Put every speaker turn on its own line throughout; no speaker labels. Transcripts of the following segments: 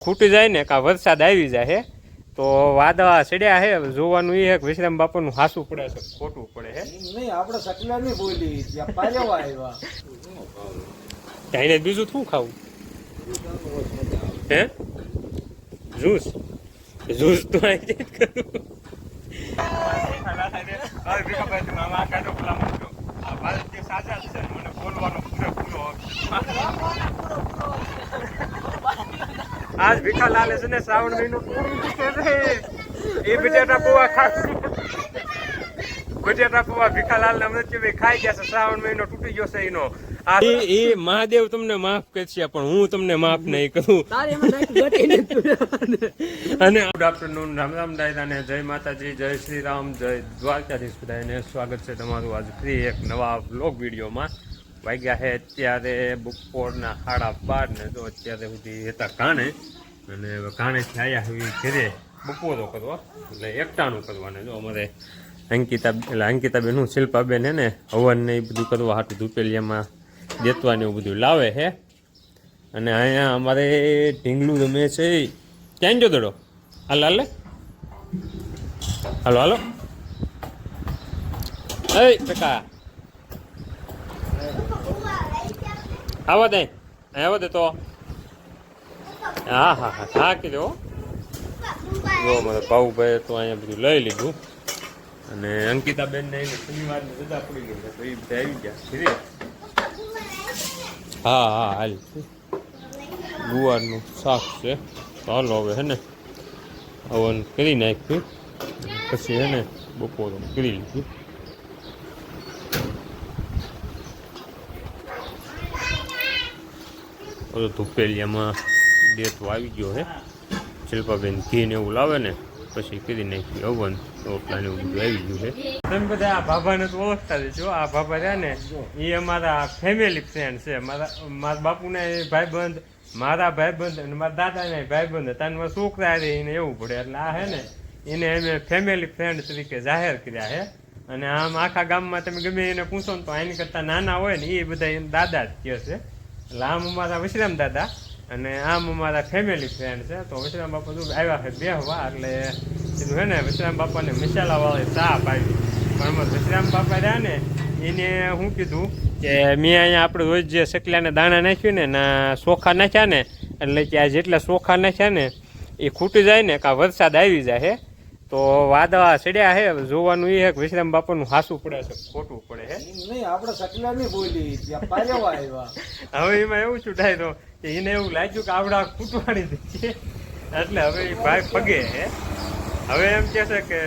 ખૂટી જાય ને કાં વરસાદ આવી જાય તો વાદળા ચડ્યા હે જોવાનું એ વિશ્રામ બાપાનું હાસું પડે છે ખોટું પડે હે
નહીં આપણે સકલા નહીં બોલી ત્યાં પારેવા આવ્યા
ત્યાં બીજું શું ખાવું હે જ્યુસ જ્યુસ તો આવી આજ ભીખા લાલે છે ને શ્રાવણ મહિનો એ બટેટા પૌવા બટેટા પૌવા ભીખાલાલ ને અમૃતજી ખાઈ ગયા છે શ્રાવણ મહિનો તૂટી ગયો છે એનો એ મહાદેવ તમને માફ કરશે પણ હું તમને માફ નહીં કરું અને ગુડ આફ્ટરનૂન રામ રામ દાયદાને જય માતાજી જય શ્રી રામ જય દ્વારકાધીશ બધાને સ્વાગત છે તમારું આજ ફ્રી એક નવા વ્લોગ વિડીયોમાં વાગ્યા છે અત્યારે બપોરના 12:30 ને તો અત્યારે સુધી હતા કાણે અને કાણેથી આવ્યા હવે ઘરે બપોરો કરવા એટલે એકટાણું કરવાને જો અમારે અંકિતાબેન હું શિલ્પાબેન હે ને હવન ને એ બધું કરવા હાટું ધૂપેલિયામાં દેતવાનું એવું બધું લાવે છે અને અહીંયા અમારે ઢીંગલું રમે છે ક્યાં જો દડો હાલ હાલે હાલો હાલો એ ટકા આવો દે આવો દે તો હા હા હા હા કીધું જો મારા ભાઉભાઈ તો અહીંયા બધું લઈ લીધું અને અંકિતાબેન ને શનિવારની રજા પડી ગઈ તો એ બધા આવી ગયા ધીરે હા હા હાલ ગુવારનું શાક છે ચાલો હવે હે ને હવન કરી નાખ્યું પછી હે ને બપોર કરી લીધું બધું ધૂપેલિયામાં દેતો આવી ગયો હે શિલ્પાબેન ઘી ને એવું લાવે ને પછી કરી નાખ્યું હવન રોટલા ને એવું બધું આવી ગયું છે તમે બધા આ ભાભાને તો ઓળખતા દેજો આ ભાભા રહ્યા ને એ અમારા ફેમિલી ફ્રેન્ડ છે મારા બાપુના ભાઈબંધ મારા ભાઈબંધ અને મારા દાદાના ભાઈબંધ તાના છોકરા રહે એને એવું પડે એટલે આ હે ને એને અમે ફેમિલી ફ્રેન્ડ તરીકે જાહેર કર્યા છે અને આમ આખા ગામમાં તમે ગમે એને પૂછો ને તો એની કરતાં નાના હોય ને એ બધા એને દાદા જ કહે છે એટલે આમ અમારા વિશ્રામ દાદા અને આમ અમારા ફેમિલી ફ્રેન્ડ છે તો વિશ્રામ બાપા શું આવ્યા છે બેહવા એટલે કીધું હે ને વિશ્રામ બાપાને મસાલાવાળી ચા પાવી પણ અમારે વિશ્રામ બાપા રહ્યા ને એને શું કીધું કે મેં અહીંયા આપણે રોજ જે સકલાને દાણા નાખ્યું ને ના ચોખા નાખ્યા ને એટલે કે આ જેટલા ચોખા નાખ્યા ને એ ખૂટી જાય ને કાં વરસાદ આવી જાય હે તો વાદળા ચડ્યા હે જોવાનું એ વિશ્રામ બાપાનું હાસું પડે છે ખોટું પડે હે
નહીં આપણે સકલા નહીં બોલી ત્યાં પારેવા આવ્યા
હવે એમાં એવું ચૂંટાય તો કે એને એવું લાગ્યું કે આવડા ખૂટવાડી દે છે એટલે હવે એ ભાઈ પગે હે હવે એમ કે છે કે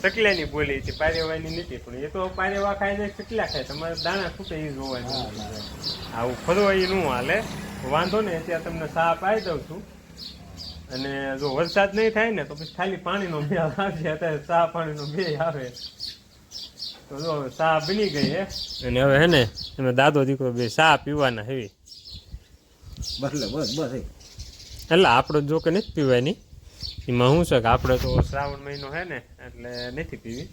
ચકલાની બોલી હતી પારેવાની નથી પણ એ તો પારેવા ખાઈ જાય ચકલા ખાય તમારે દાણા ખૂટે એ જોવાનું આવું ફરવા એ ન હાલે વાંધો ને અત્યારે તમને સા પાઈ દઉં છું અને જો વરસાદ નહીં થાય ને તો પછી ખાલી પાણીનો મેળ આવશે અત્યારે ચા પાણીનો બે આવે તો જો ચા બની ગઈ હે અને હવે હે ને એમાં દાદો દીકરો બે ચા પીવાના હેવી એટલે આપણે જો કે નથી પીવાની એમાં શું છે કે આપણે તો શ્રાવણ મહિનો હે ને એટલે નથી પીવી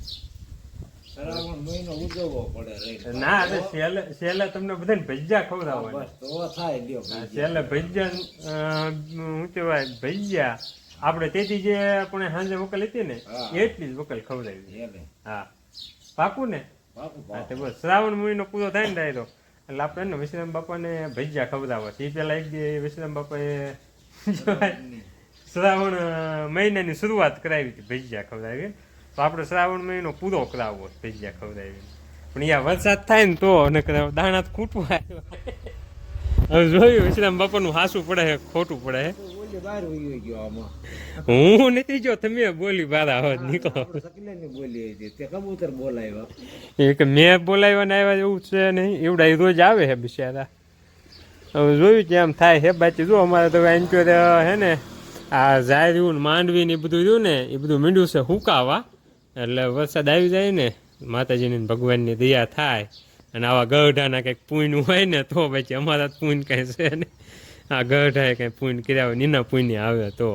શ્રાવણ મહિનો ઉજવવો પડે
ના એટલે છેલ્લે તમને બધાને ભજીયા ખવડાવવાના છેલ્લે ભજીયા શું કહેવાય ભજીયા આપણે તેથી જે આપણે સાંજે વકલ હતી ને એટલી જ વકલ ખવડાવી હા પાકું ને હા તો બસ શ્રાવણ મહિનો પૂરો થાય ને ડાયરો એટલે આપણે વિશ્રામ બાપાને ભજીયા ખવડાવવા એ પેલા એક દી વિશ્રામ બાપાએ શ્રાવણ મહિનાની શરૂઆત કરાવી હતી ભજીયા ખવડાવી તો આપણે શ્રાવણ મહિનો પૂરો કરાવવો ભજીયા ખવડાવી પણ અહીંયા વરસાદ થાય ને તો દાણા ખૂટવા આવ્યો હવે જોયું વિશ્રામ બાપાનું હાસું પડે છે ખોટું પડે છે હું નથી જો તમે બોલી બારા હોત નીકળો
કબૂતર બોલાવ્યા
એ કે મેં બોલાવ્યા ને આવ્યા એવું છે નહીં એવડા રોજ આવે છે બિચારા હવે જોયું કે આમ થાય હે બાકી જો અમારે તો એમ કે હે ને આ ઝાર્યું ને માંડવી ને એ બધું રહ્યું ને એ બધું મીંડું છે હુકાવા એટલે વરસાદ આવી જાય ને માતાજીની ભગવાનની દયા થાય અને આવા ગઢાના કંઈક પૂન હોય ને તો પછી અમારા પૂન કાંઈ છે ને આ ગઢાએ કંઈ પૂન કર્યા હોય નીના પૂન આવે તો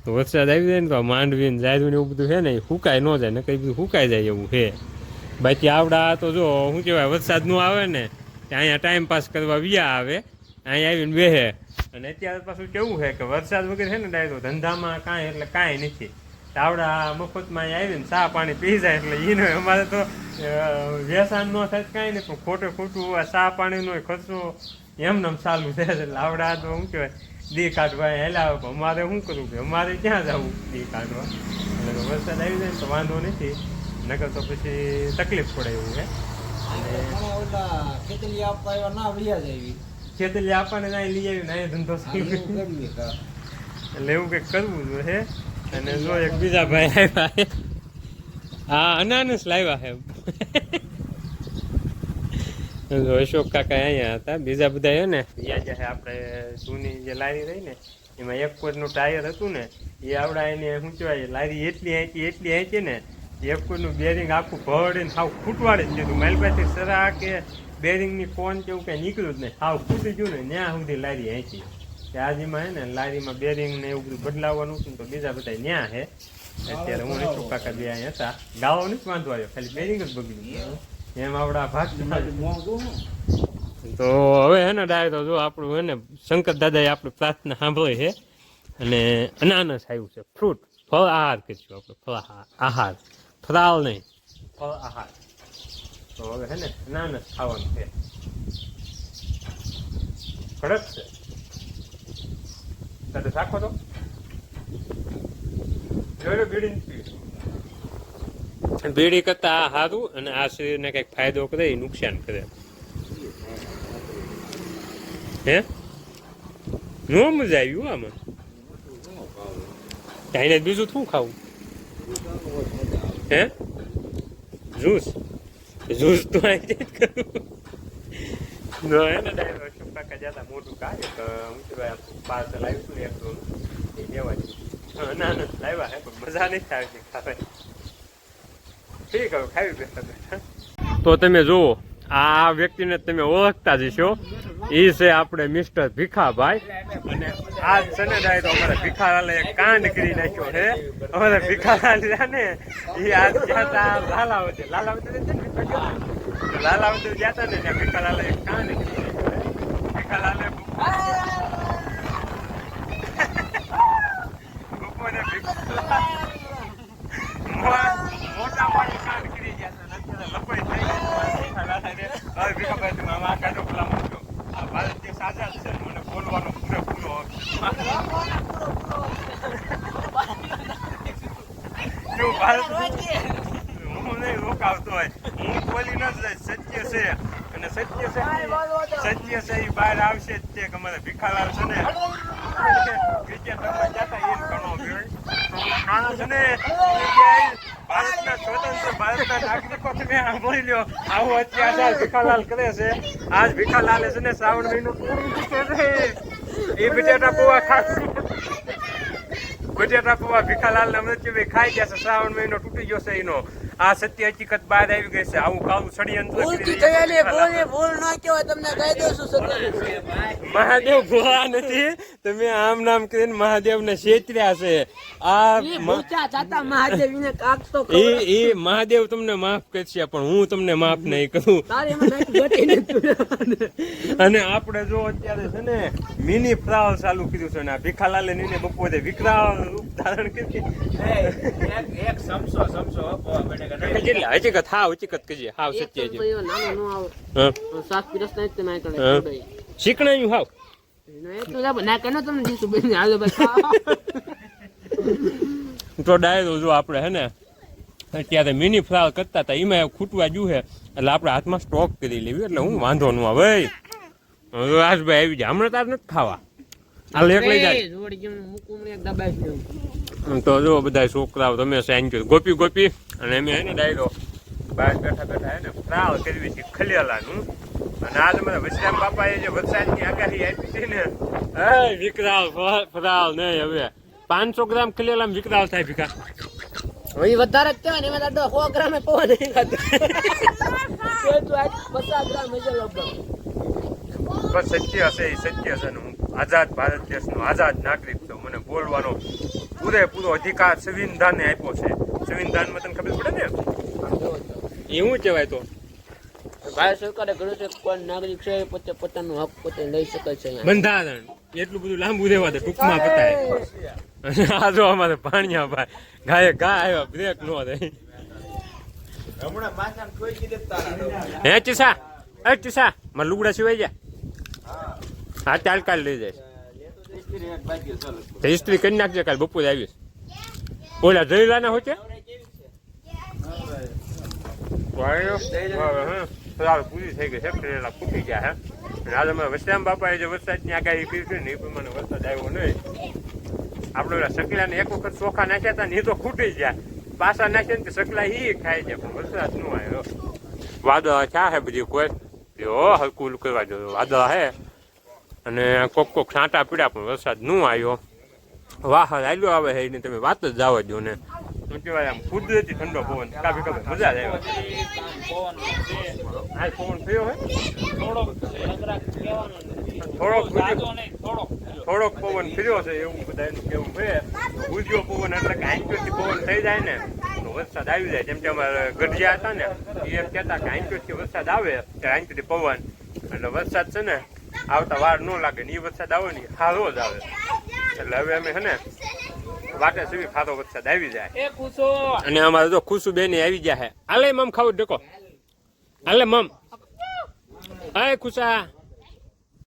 વરસાદ આવી જાય ને તો માંડવી ને ઝાર્યું ને એવું બધું છે ને એ હુકાય ન જાય ને કંઈ બધું હુકાઈ જાય એવું છે બાકી આવડા તો જો શું કહેવાય વરસાદ ન આવે ને અહીંયા ટાઈમ પાસ કરવા વ્યા આવે અહીંયા આવીને બેહે અને અત્યારે પાછું કેવું છે કે વરસાદ વગેરે છે ને ડાયરો ધંધામાં કાંઈ એટલે કાંઈ નથી. આવડા મફતમાં આવીને ચા પાણી પી જાય એટલે એનો અમારે તો વ્યસન ન થાય કાંઈ નહીં, પણ ખોટે ખોટું આ ચા પાણીનો ખર્ચો એમને ચાલુ છે. એટલે આવડા તો શું કહેવાય દી કાઢવા હેલા આવે. અમારે શું કરવું કે અમારે ક્યાં જવું દી કાઢવા? એટલે વરસાદ આવી જાય ને તો વાંધો નથી, નકર તો પછી તકલીફ પડે એવું છે.
ખેતરી આપવા આવ્યા ના વ્યાજ આવી
ખેતરી આપણને ના લઈ આવી ને ધંધો ચાલુ એટલે એવું કંઈક કરવું જોઈએ. અને જો એક બીજા ભાઈ આવ્યા છે, હા અનાનસ લાવ્યા છે. અશોક કાકા અહીંયા હતા, બીજા બધા છે ને યાદ છે આપણે જૂની જે લારી રહી ને એમાં એક કોઈનું ટાયર હતું ને એ આવડા એને શું કહેવાય લારી એટલી આંચી ને એક કોઈનું બેરિંગ આખું ભળીને હાવ ખૂટવાડે જ દીધું. મારી પાસે સરા કે બેરિંગની કોન કે એવું કંઈ નીકળ્યું જ નહીં, હાવ ખૂટી ગયું ને ત્યાં સુધી લારી આંચી. આજમાં હે ને લારીમાં બેરિંગ ને એવું બધું બદલાવવાનું હતું તો બીજા બધા ન્યા છે. અત્યારે હું અશોક કાકા બે અહીંયા હતા, ગાળો નથી વાંધો આવ્યો, ખાલી બેરિંગ જ બગડ્યું. એમ આવડા ભાગ તો હવે હે ને ડાયરો જો આપણું હે ને શંકર દાદાએ આપણી પ્રાર્થના સાંભળી છે અને અનાનસ આવ્યું છે, ફ્રૂટ ફળ આહાર કરીશું આપણે, ફળ આહાર, ફરાળ નહીં, ફળ આહાર. તો હવે હે ને અનાનસ ખાવાનું છે, કડક છે. તારે રાખો તો જોડે બીડી કરતા આ સારું અને આ શરીરને કંઈક ફાયદો કરે એ નુકસાન કરે. હે નો મજા આવ્યું આમાં, ચાઇને બીજું શું ખાવું? હે જ્યુસ તો આવી જ કરવું નો હે ને ડાયરો અશોક કાકા જતા મોટું કાઢે તો હું કહેવાય પાર્સલ આવ્યું હતું એક તો એ લેવા ના લાવ્યા હે પણ મજા નહીં આવતી ખાવાની. ઠીક હવે ખાવી બેઠા બેઠા. તો તમે જુઓ આ વ્યક્તિને તમે ઓળખતા જશો, એ છે આપણે મિસ્ટર ભીખાભાઈ. અને આજ છે ને ડાયરો અમારે ભીખાલાલે એક કાંડ કરી નાખ્યો છે. અમારે ભીખાલાલ છે ને એ આજ ગયા હતા લાલાવતી ગયા હતા ને ત્યાં ભીખાલાલે એક કાંડ કરી નાખ્યો છે. ભીખાલાલે મોટા પાણી કાંડ કરી ગયા હતા, લપાઈ થઈ ગયા. ભીખાભાઈ તમે આમાં કાઢો પેલા મૂકજો. આ ભારત દેશ આઝાદ છે, મને બોલવાનો પૂરેપૂરો હું નહીં રોકાવતો હોય, હું બોલી ન જાય. સત્ય છે અને સત્ય છે એ બહાર આવશે જ તે. અમારે ભીખાલાલ છે ને ક્રિકેટ રમવા જતા એ ઘણો માણસ છે ને ભારતના સ્વતંત્ર ભારતના નાગરિકો તમે સાંભળી લ્યો આવો અત્યાચાર ભીખાલાલ કરે છે. આજ ભીખાલાલે છે ને શ્રાવણ મહિનો એ બટેટા પૌવા ખાશું. બટેટા પૌવા ભીખાલાલ ને અમૃતભાઈ ખાઈ ગયા છે. શ્રાવણ મહિનો તૂટી ગયો છે એનો. આ સત્ય હકીકત બહાર આવી ગઈ છે. આવું કાળું ષડયંત્ર મહાદેવ ભોળા નથી, તમે આમ નામ કરીને મહાદેવ ને છેતર્યા છે. આ એ મહાદેવ તમને માફ કરશે પણ હું તમને માફ નહીં કરું. અને આપણે જો અત્યારે છે ને મિની ફ્રાવલ ચાલુ કર્યું છે ને આ ભીખાલાલે નીને બપોરે વિકરાળ રૂપ ધારણ કરી. હકીકત હાવ હકીકત કહીએ, હાવ સત્ય છે. શીખણાયું હાવ તો ડાયરો જો આપણે હે ને અત્યારે મિની ફ્રાવલ કરતા હતા એમાં ખૂટવા ગયું છે એટલે આપણે હાથમાં સ્ટોક કરી લેવી એટલે હું વાંધો ન આવે. રાજભાઈ આવી જાય હમણાં તાર નથી ખાવા, હાલ એક લઈ જાય. તો જો બધા છોકરાઓ તમે સાઈન કર્યું ગોપી અને અમે હે ને ડાયરો બહાર બેઠા હે ને ફ્રાવલ કરવી છે ખલિયાલાનું. અને આજ અમારા વસરામ બાપાએ જે વરસાદની આગાહી આપી છે ને વિકરાળ ફ્રાવલ નહીં હવે 500 ગ્રામ ખલિયાલામ વિકરાળ થાય ભીખા.
વધારે જ કહેવાય ને એમાં 100 ગ્રામ પૌવા નહીં ખાતો. 50 ગ્રામ
બસ સત્ય છે ને હું આઝાદ ભારત દેશનો આઝાદ નાગરિક છું. મને બોલવાનો પૂરેપૂરો અધિકાર સંવિધાને આપ્યો છે. સંવિધાનમાં તને ખબર પડે ને એવું કહેવાય. તો
ભારત સરકારે ઘણું છે કોઈ નાગરિક છે પોતે પોતાનો હક પોતે લઈ શકે છે.
બંધારણ એટલું બધું લાંબુ રહેવા દે ટૂંકમાં પતાય. આ જો અમારે પાણીયા ભાઈ ગાય ગા આવ્યા બ્રેક નો થાય. હે ચીસા એ ચીસા મારા લુગડા સિવાય જા. હા ચાલ કાલ લઈ જાય ઇસ્ત્રી કરી નાખજે કાલ બપોરે આવીશ. ઓલા જયલાના હોય છે પૂરી થઈ ગઈ છે ટ્રેલા ફૂટી ગયા હે. આજે અમે વસ્યામ બાપાએ જે વરસાદની આગાહી કરી હતી ને એ પ્રમાણે વરસાદ આવ્યો નહીં. આપણે ઓલા સકલાને એક વખત ચોખા નાખ્યા હતા ને એ તો ખૂટી ગયા. પાછા નાખ્યા ને સકલા એ ખાઈ જાય પણ વરસાદ ન આવ્યો. વાદળા ક્યાં હે બધી કોઈ જો હલકું કરવા જોઈએ વાદળા હે અને કોક છાંટા પીડ્યા પણ વરસાદ ન આવ્યો. વાહ આવ્યો આવે છે એની તમે વાત જ જવા દો ને શું કહેવાય આમ કુદરતી ઠંડો પવન કાપી કાપી મજા જ આવે. આ પવન થયો હે થોડોક પવન ફર્યો છે એવું બધા એનું કેવું છે. ગુજ્યો પવન એટલે કે આંચોથી પવન થઈ જાય ને તો વરસાદ આવી જાય. જેમ કે અમારે ગઢિયા હતા ને એ એમ કહેતા કે આંચોથી વરસાદ આવે ત્યારે આંચોથી પવન એટલે વરસાદ છે ને આવતા વાર ન લાગે ને એ વરસાદ આવે ને સારો જ આવે. એટલે હવે અમે છે ને વાટે સુધી ખાતો વરસાદ આવી જાય. અને અમારે જો ખુશુ બેન આવી જાય. હાલે મમ ખાવું ડકો હાલે મમ. હાય ખુશા